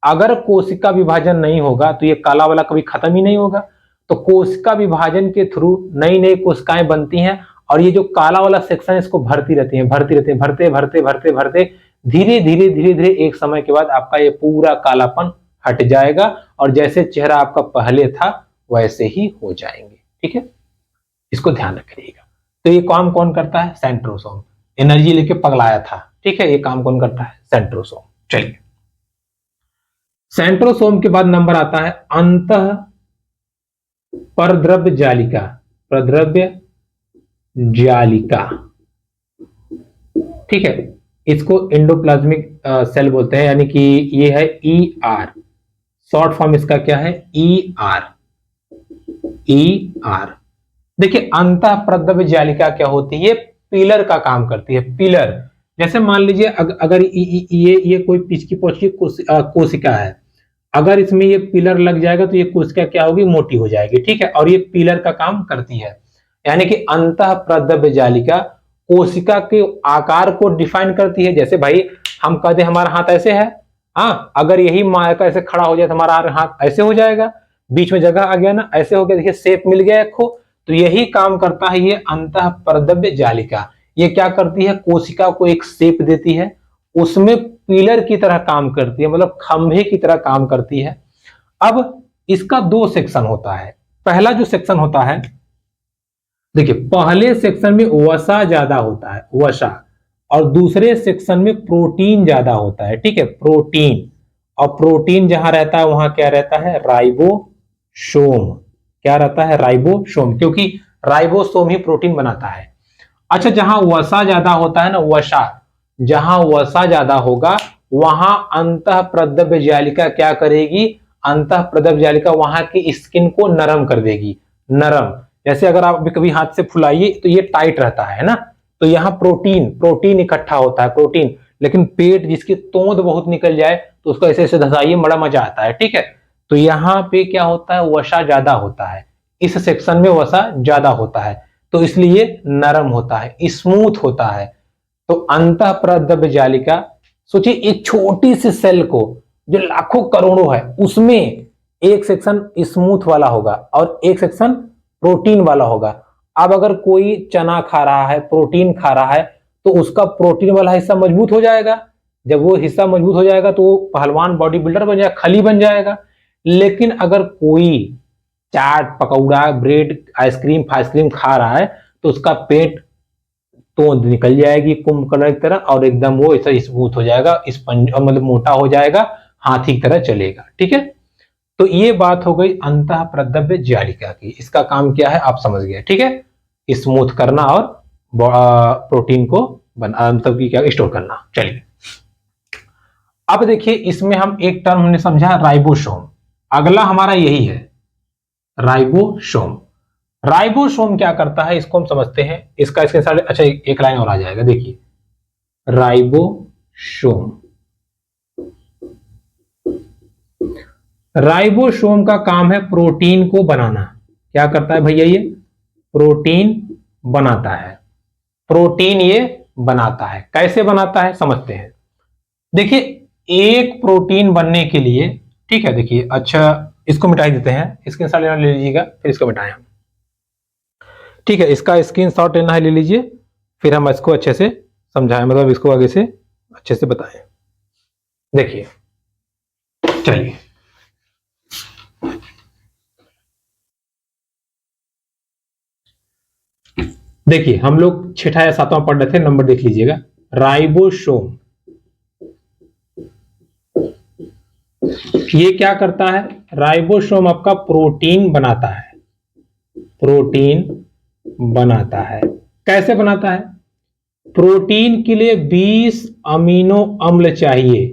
अगर कोशिका विभाजन नहीं होगा तो ये काला वाला कभी खत्म ही नहीं होगा। तो कोशिका विभाजन के थ्रू नई नई कोशिकाएं बनती हैं, और ये जो काला वाला सेक्शन है इसको भरती रहती है, भरती रहती है, भरते भरते भरते भरते धीरे धीरे धीरे धीरे एक समय के बाद आपका ये पूरा कालापन हट जाएगा, और जैसे चेहरा आपका पहले था वैसे ही हो जाएंगे। ठीक है, इसको ध्यान रखिएगा। तो ये काम कौन करता है? सेंट्रोसोम। एनर्जी लेके पगलाया था। ठीक है, ये काम कौन करता है? सेंट्रोसोम। चलिए, सेंट्रोसोम के बाद नंबर आता है अंतः परद्रव्य जालिका। परद्रव्य जालिका, ठीक है, इसको एंडोप्लाज्मिक सेल बोलते हैं, यानी कि ये है ER। शॉर्ट फॉर्म इसका क्या है? ER। ER। देखिए, अंतः परद्रव्य जालिका क्या होती है? पिलर का काम करती है। पिलर, जैसे मान लीजिए अगर ये कोई पिचकी पोचकी कोशिका है, अगर इसमें ये पिलर लग जाएगा तो ये कोशिका क्या होगी? मोटी हो जाएगी। ठीक है, और ये पिलर का काम करती है। यानी कि अंतः परद्रव्य जालिका कोशिका के आकार को डिफाइन करती है। जैसे भाई हम कहते हैं हमारा हाथ ऐसे है, हाँ, अगर यही मायका ऐसे खड़ा हो जाए तो हमारा हाथ ऐसे हो जाएगा, बीच में जगह आ गया ना, ऐसे हो गया, देखिए शेप मिल गया एक को। तो यही काम करता है ये अंतः परद्रव्य जालिका। ये क्या करती है? कोशिका को एक शेप देती है, उसमें पिलर की तरह काम करती है, मतलब खंभे की तरह काम करती है। अब इसका 2 सेक्शन होता है। पहला जो सेक्शन होता है, देखिए पहले सेक्शन में वसा ज्यादा होता है, वसा, और दूसरे सेक्शन में प्रोटीन ज्यादा होता है, ठीक है, प्रोटीन। और प्रोटीन जहां रहता है वहां क्या रहता है, राइबोसोम। क्या रहता है, राइबोसोम, क्योंकि राइबोसोम ही प्रोटीन बनाता है। अच्छा, जहां वसा ज्यादा होता है ना, वसा, जहां वसा ज्यादा होगा वहां अंतःप्रद्रव्य जालिका क्या करेगी, अंतःप्रद्रव्य जालिका वहां की स्किन को नरम कर देगी, नरम। जैसे अगर आप कभी हाथ से फुलाइए तो ये टाइट रहता है ना, तो यहाँ प्रोटीन प्रोटीन इकट्ठा होता है, प्रोटीन। लेकिन पेट जिसकी तोंद बहुत निकल जाए तो उसको ऐसे ऐसे धसाइए, बड़ा मजा आता है, ठीक है। तो यहाँ पे क्या होता है, वसा ज्यादा होता है, इस सेक्शन में वसा ज्यादा होता है, तो इसलिए नरम होता है, स्मूथ होता है। तो अंतःप्रद्रव्य जालिका, सोचिए एक छोटी सी सेल को जो लाखों करोड़ों है उसमें एक सेक्शन स्मूथ वाला होगा और एक सेक्शन प्रोटीन वाला होगा। अब अगर कोई चना खा रहा है, प्रोटीन खा रहा है, तो उसका प्रोटीन वाला हिस्सा मजबूत हो जाएगा। जब वो हिस्सा मजबूत हो जाएगा तो वो पहलवान बॉडी बिल्डर बन जाएगा, खली बन जाएगा। लेकिन अगर कोई चाट पकौड़ा ब्रेड आइसक्रीम फाइसक्रीम खा रहा है तो उसका पेट तो निकल जाएगी कुंभकर्ण की तरह, और एकदम वो ऐसा स्मूथ हो जाएगा, स्पंज मतलब मोटा हो जाएगा, हाथी की तरह चलेगा, ठीक है। तो ये बात हो गई अंतःप्रद्रव्य जालिका की, इसका काम क्या है आप समझ गए, ठीक है, स्मूथ करना और प्रोटीन को मतलब की क्या स्टोर करना। चलिए अब देखिए इसमें हम एक टर्म हमने समझा राइबोसोम, अगला हमारा यही है राइबोसोम। राइबोसोम क्या करता है इसको हम समझते हैं, इसका इसके साथ अच्छा एक लाइन और आ जाएगा, देखिए राइबोसोम। राइबोसोम का काम है प्रोटीन को बनाना। क्या करता है भैया, ये प्रोटीन बनाता है, प्रोटीन ये बनाता है। कैसे बनाता है समझते हैं। देखिए एक प्रोटीन बनने के लिए, ठीक है, देखिए अच्छा इसको मिटा देते हैं, स्क्रीनशॉट लेना ले लीजिएगा फिर इसको मिटाएं हम, ठीक है, इसका स्क्रीनशॉट लेना है ले लीजिए, फिर हम इसको अच्छे से समझाएं, मतलब इसको आगे से अच्छे से बताएं। देखिए चलिए देखिए हम लोग छठा या सातवां पढ़ रहे थे, नंबर देख लीजिएगा। राइबोसोम ये क्या करता है, राइबोसोम आपका प्रोटीन बनाता है, प्रोटीन बनाता है। कैसे बनाता है, प्रोटीन के लिए 20 अमीनो अम्ल चाहिए।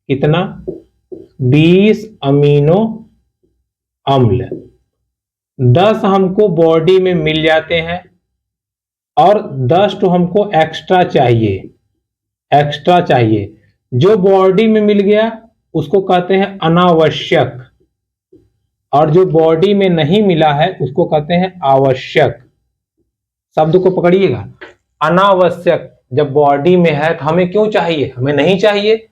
कितना, 20 अमीनो अम्ल। 10 हमको बॉडी में मिल जाते हैं और 10 तो हमको एक्स्ट्रा चाहिए, एक्स्ट्रा चाहिए। जो बॉडी में मिल गया उसको कहते हैं अनावश्यक, और जो बॉडी में नहीं मिला है उसको कहते हैं आवश्यक। शब्द को पकड़िएगा, अनावश्यक जब बॉडी में है तो हमें क्यों चाहिए, हमें नहीं चाहिए,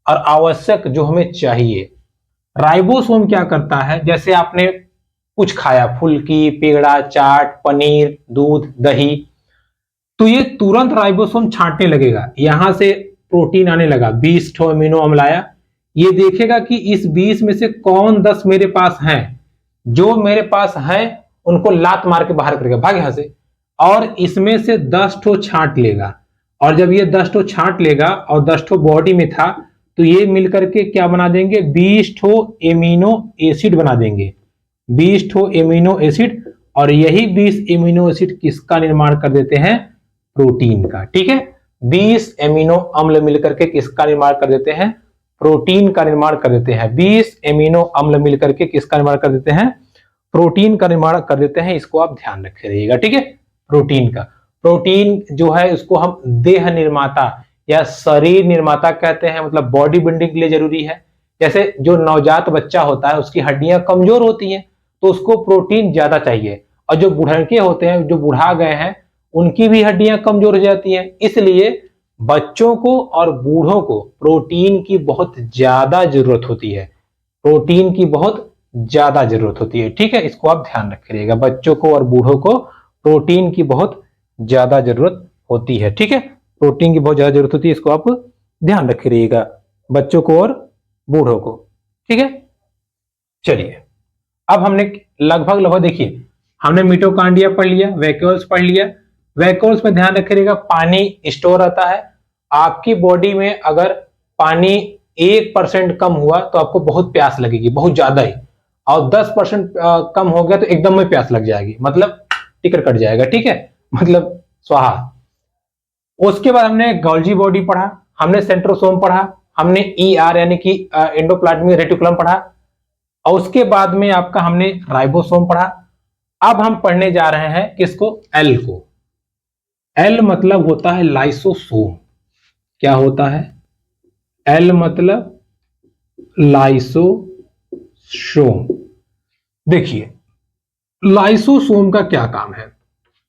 और आवश्यक जो हमें चाहिए। राइबोसोम क्या करता है, जैसे आपने कुछ खाया, फुल्की पेड़ा चाट पनीर दूध दही, तो ये तुरंत राइबोसोम छांटने लगेगा, यहां से प्रोटीन आने लगा, 20 ठो अमीनो अम्ल आया, ये देखेगा कि इस 20 में से कौन 10 मेरे पास हैं, जो मेरे पास हैं उनको लात मार के बाहर करेगा, भाग यहां से, और इसमें से 10 ठो छांट लेगा। और जब ये 10 ठो छांट लेगा और 10 ठो बॉडी में था, तो ये मिलकर के क्या बना देंगे, 20 ठो एमिनो एसिड बना देंगे, 20 ठो एमिनो एसिड। और यही 20 एमिनो एसिड किसका निर्माण कर देते हैं, प्रोटीन का, ठीक है। 20 एमिनो अम्ल मिलकर के किसका निर्माण कर देते हैं, प्रोटीन का निर्माण कर देते हैं। 20 एमिनो अम्ल मिलकर के किसका निर्माण कर देते हैं, प्रोटीन का निर्माण कर देते हैं। इसको आप ध्यान रखे रहिएगा, ठीक है। प्रोटीन का, प्रोटीन जो है उसको हम देह निर्माता या शरीर निर्माता कहते हैं, मतलब बॉडी बिल्डिंग के लिए जरूरी है। जैसे जो नवजात बच्चा होता है उसकी हड्डियां कमजोर होती हैं तो उसको प्रोटीन ज्यादा चाहिए, और जो बुढ़ाके होते हैं जो बुढ़ा गए हैं उनकी भी हड्डियां कमजोर हो जाती हैं, इसलिए बच्चों को और बूढ़ों को प्रोटीन की बहुत ज्यादा जरूरत होती है, प्रोटीन की बहुत ज्यादा जरूरत होती है, ठीक है। इसको आप ध्यान रखिएगा, बच्चों को और बूढ़ों को प्रोटीन की बहुत ज्यादा जरूरत होती है, ठीक है, प्रोटीन की बहुत ज्यादा जरूरत होती है, इसको आप ध्यान रखिएगा, बच्चों को और बूढ़ों को, ठीक है। चलिए अब हमने लगभग देखिए, हमने मिटोकॉन्ड्रिया पढ़ लिया, वैक्यूल्स पढ़ लिया। वैक्यूल्स में ध्यान रखिएगा पानी स्टोर रहता है। आपकी बॉडी में अगर पानी 1% कम हुआ तो आपको बहुत प्यास लगेगी, बहुत ज्यादा ही, और 10% कम हो गया तो एकदम में प्यास लग जाएगी, मतलब टिकट कट जाएगा, ठीक है, मतलब स्वाहा। उसके बाद हमने गोल्जी बॉडी पढ़ा, हमने सेंट्रोसोम पढ़ा, हमने ईआर यानी कि एंडोप्लाज्मिक रेटिकुलम पढ़ा, और उसके बाद में आपका हमने राइबोसोम पढ़ा। अब हम पढ़ने जा रहे हैं किसको? एल को। एल मतलब होता है लाइसोसोम। क्या होता है? एल मतलब लाइसोसोम। देखिए लाइसोसोम का क्या काम है।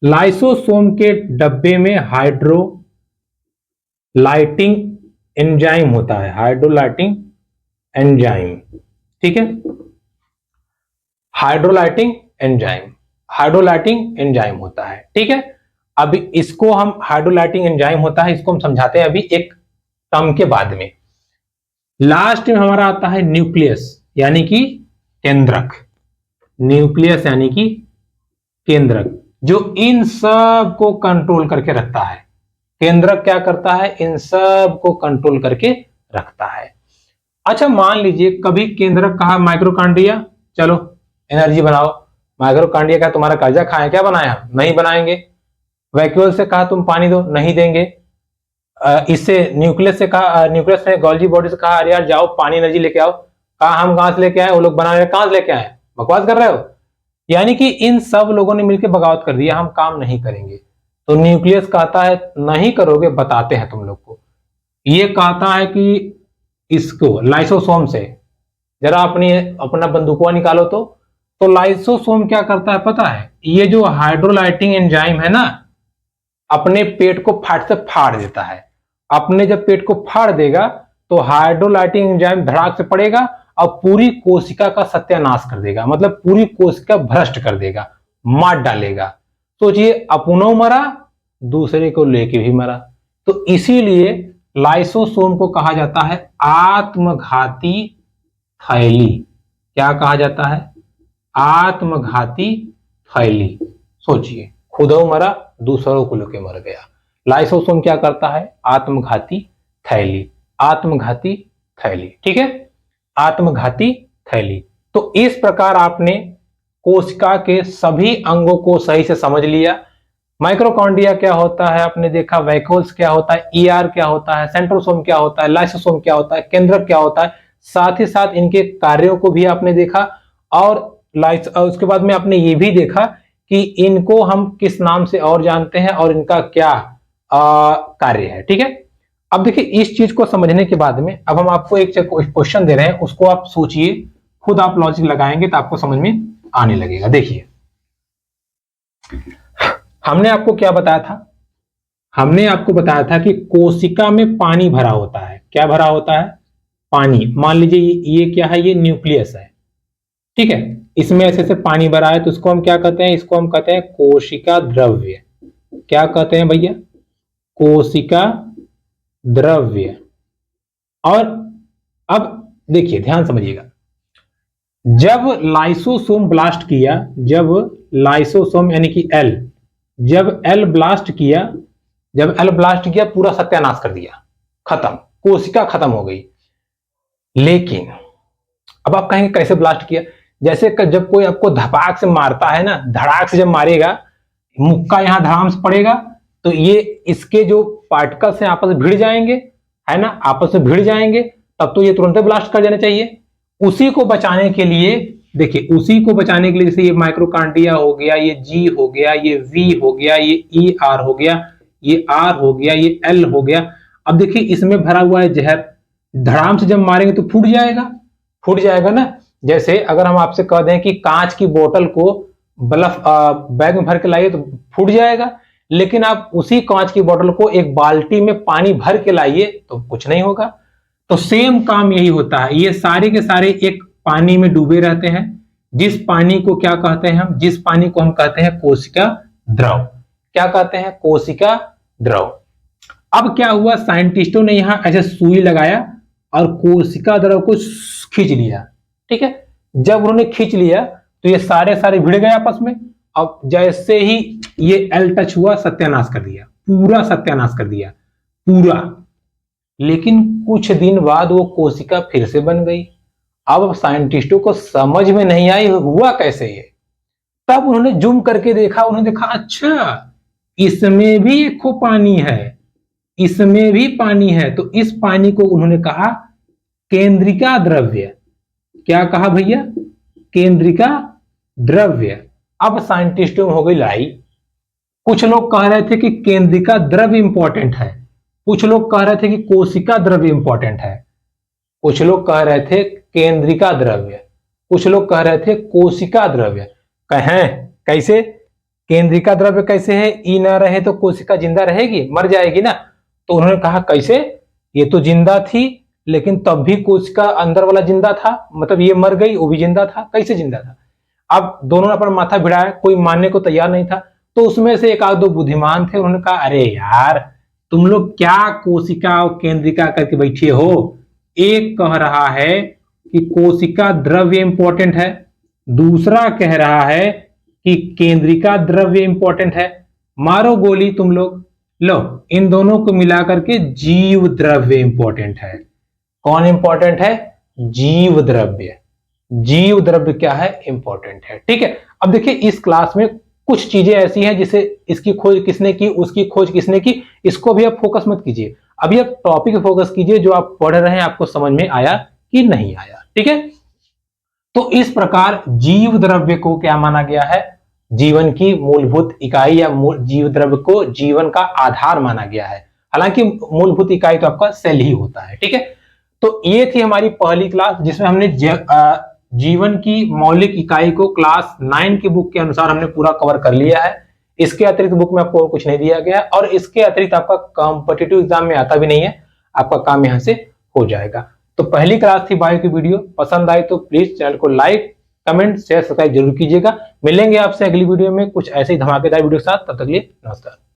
लाइसोसोम के डब्बे में हाइड्रोलाइटिंग एंजाइम होता है, हाइड्रोलाइटिंग एंजाइम, ठीक है, हाइड्रोलाइटिंग एंजाइम होता है, ठीक है। अभी इसको हम हाइड्रोलाइटिंग एंजाइम होता है, इसको हम समझाते हैं अभी एक टर्म के बाद में। लास्ट में हमारा आता है न्यूक्लियस यानी कि केंद्रक। न्यूक्लियस यानी कि केंद्रक, जो इन सब को कंट्रोल करके रखता है। केंद्रक क्या करता है? इन सब को कंट्रोल करके रखता है। अच्छा मान लीजिए कभी केंद्रक कहा माइक्रोकांड्रिया, चलो एनर्जी बनाओ। माइक्रोकांड्रिया का तुम्हारा कर्जा खाए, क्या बनाया? नहीं बनाएंगे। वैक्यूल से कहा तुम पानी दो, नहीं देंगे। इससे न्यूक्लियस से कहा, न्यूक्लियस ने गोल्जी बॉडी से कहा अरे यार जाओ पानी एनर्जी लेके आओ, कहा हम कहां से लेके आए? वो लोग बना रहे, कहां से लेके आए? बकवास कर रहे हो। यानी कि इन सब लोगों ने मिलकर बगावत कर दिया, हम काम नहीं करेंगे। तो न्यूक्लियस कहता है नहीं करोगे, बताते हैं तुम लोग को। ये कहता है कि इसको लाइसोसोम से जरा अपना बंदूकवा निकालो। तो लाइसोसोम क्या करता है पता है? ये जो हाइड्रोलाइटिंग एंजाइम है ना, अपने पेट को फट से फाड़ देता है। अपने जब पेट को फाड़ देगा तो हाइड्रोलाइटिंग एंजाइम धड़ाक से पड़ेगा और पूरी कोशिका का सत्यानाश कर देगा, मतलब पूरी कोशिका भ्रष्ट कर देगा, मार डालेगा। सोचिए अपनों मरा, दूसरे को लेके भी मरा। तो इसीलिए लाइसोसोम को कहा जाता है आत्मघाती थैली। क्या कहा जाता है? आत्मघाती थैली। सोचिए खुदो मरा, दूसरों को लेके मर गया। लाइसोसोम क्या करता है? आत्मघाती थैली। आत्मघाती थैली, ठीक है, आत्मघाती थैली। तो इस प्रकार आपने कोशिका के सभी अंगों को सही से समझ लिया। माइक्रोकॉन्ड्रिया क्या होता है आपने देखा, वैक्यूल्स क्या होता है, ईआर क्या होता है, सेंट्रोसोम क्या होता है, लाइसोसोम क्या होता है, केंद्रक क्या होता है, साथ ही साथ इनके कार्यों को भी आपने देखा। और उसके बाद में आपने ये भी देखा कि इनको हम किस नाम से और जानते हैं और इनका क्या कार्य है, ठीक है। अब देखिए इस चीज को समझने के बाद में अब हम आपको एक क्वेश्चन दे रहे हैं, उसको आप सोचिए, खुद आप लॉजिक लगाएंगे तो आपको समझ में आने लगेगा। देखिए हमने आपको क्या बताया था? हमने आपको बताया था कि कोशिका में पानी भरा होता है। क्या भरा होता है? पानी। मान लीजिए ये क्या है? ये न्यूक्लियस है, ठीक है, इसमें ऐसे से पानी भरा है, तो इसको हम क्या कहते हैं? इसको हम कहते हैं कोशिका द्रव्य। क्या कहते हैं भैया? कोशिका द्रव्य। और अब देखिए ध्यान समझिएगा, जब लाइसोसोम ब्लास्ट किया, जब लाइसोसोम यानी कि एल, जब एल ब्लास्ट किया, जब एल ब्लास्ट किया पूरा सत्यानाश कर दिया, खत्म, कोशिका खत्म हो गई। लेकिन अब आप कहेंगे कैसे ब्लास्ट किया? जैसे जब कोई आपको धपाक से मारता है ना, धड़ाक से जब मारेगा, मुक्का यहां धड़ाम से पड़ेगा तो ये इसके जो पार्टिकल्स हैं आपस में भिड़ जाएंगे, है ना, आपस में भिड़ जाएंगे, तब तो ये तुरंत ब्लास्ट कर देना चाहिए। उसी को बचाने के लिए देखिए, उसी को बचाने के लिए जैसे ये माइक्रोकांड्रिया हो गया, ये जी हो गया, ये वी हो गया, ये ई आर हो गया, ये आर हो गया, ये एल हो गया। अब देखिए इसमें भरा हुआ है जहर, धड़ाम से जब मारेंगे तो फूट जाएगा, फूट जाएगा ना। जैसे अगर हम आपसे कह दें कि कांच की बोतल को बल्ब बैग में भर के लाइए तो फूट जाएगा, लेकिन आप उसी कांच की बोतल को एक बाल्टी में पानी भर के लाइए तो कुछ नहीं होगा। तो सेम काम यही होता है, ये सारे के सारे एक पानी में डूबे रहते हैं, जिस पानी को क्या कहते हैं हम? जिस पानी को हम कहते हैं कोशिका द्रव। क्या कहते हैं? कोशिका द्रव। अब क्या हुआ, साइंटिस्टों ने यहां ऐसे सुई लगाया और कोशिका द्रव को खींच लिया, ठीक है। जब उन्होंने खींच लिया तो ये सारे सारे भिड़ गए आपस में। अब जैसे ही ये एल टच हुआ, सत्यानाश कर दिया, पूरा सत्यानाश कर दिया पूरा। लेकिन कुछ दिन बाद वो कोशिका फिर से बन गई। अब साइंटिस्टों को समझ में नहीं आई हुआ कैसे ये। तब उन्होंने जूम करके देखा, उन्होंने देखा अच्छा इसमें भी एक खो पानी है, इसमें भी पानी है। तो इस पानी को उन्होंने कहा केंद्रिका द्रव्य। क्या कहा भैया? केंद्रिका द्रव्य। अब साइंटिस्टों में हो गई लड़ाई। कुछ लोग कह रहे थे कि केंद्रिका द्रव्य इंपॉर्टेंट है, कुछ लोग कह रहे थे कि कोशिका द्रव्य इंपॉर्टेंट है, कुछ लोग कह रहे थे केंद्रिका द्रव्य, कुछ लोग कह रहे थे कोशिका द्रव्य। कहें कैसे? केंद्रिका द्रव्य कैसे है? ई ना रहे तो कोशिका जिंदा रहेगी, मर जाएगी ना। तो उन्होंने कहा कैसे? ये तो जिंदा थी लेकिन तब भी कोशिका अंदर वाला जिंदा था, मतलब ये मर गई वो भी जिंदा था, कैसे जिंदा था? अब दोनों ने अपना माथा भिड़ाया, कोई मानने को तैयार नहीं था। तो उसमें से एक आध दो बुद्धिमान थे, उन्होंने कहा अरे यार तुम लोग क्या कोशिका और केंद्रिका करके बैठे हो। एक कह रहा है कि कोशिका द्रव्य इंपॉर्टेंट है, दूसरा कह रहा है कि केंद्रिका द्रव्य इंपॉर्टेंट है। मारो गोली तुम लोग। लो इन दोनों को मिलाकर के जीव द्रव्य इंपॉर्टेंट है। कौन इंपॉर्टेंट है? जीव द्रव्य। जीव द्रव्य क्या है? इंपॉर्टेंट है। ठीक है। अब देखिए इस क्लास में कुछ चीजें ऐसी हैं जिसे इसकी खोज किसने की, उसकी खोज किसने की, इसको भी आप फोकस मत कीजिए। अभी आप टॉपिक फोकस कीजिए, जो आप पढ़ रहे हैं आपको समझ में आया कि नहीं आया। ठीक है। तो इस प्रकार जीव द्रव्य को क्या माना गया है? जीवन की मूलभूत इकाई या जीव द्रव्य को जीवन का आधार माना गया है। हालांकि मूलभूत इकाई तो आपका सेल ही होता है। ठीक है। तो ये थी हमारी पहली क्लास जिसमें हमने जीवन की मौलिक इकाई को क्लास 9 की बुक के अनुसार हमने पूरा कवर कर लिया है। इसके अतिरिक्त बुक में आपको कुछ नहीं दिया गया है और इसके अतिरिक्त आपका कॉम्पिटिटिव एग्जाम में आता भी नहीं है, आपका काम यहां से हो जाएगा। तो पहली क्लास थी बायो की वीडियो। पसंद आई तो प्लीज चैनल को लाइक, कमेंट, शेयर, सब्सक्राइब जरूर कीजिएगा। मिलेंगे आपसे अगली वीडियो में कुछ ऐसे ही धमाकेदार वीडियो के साथ। तब तक के लिए नमस्कार।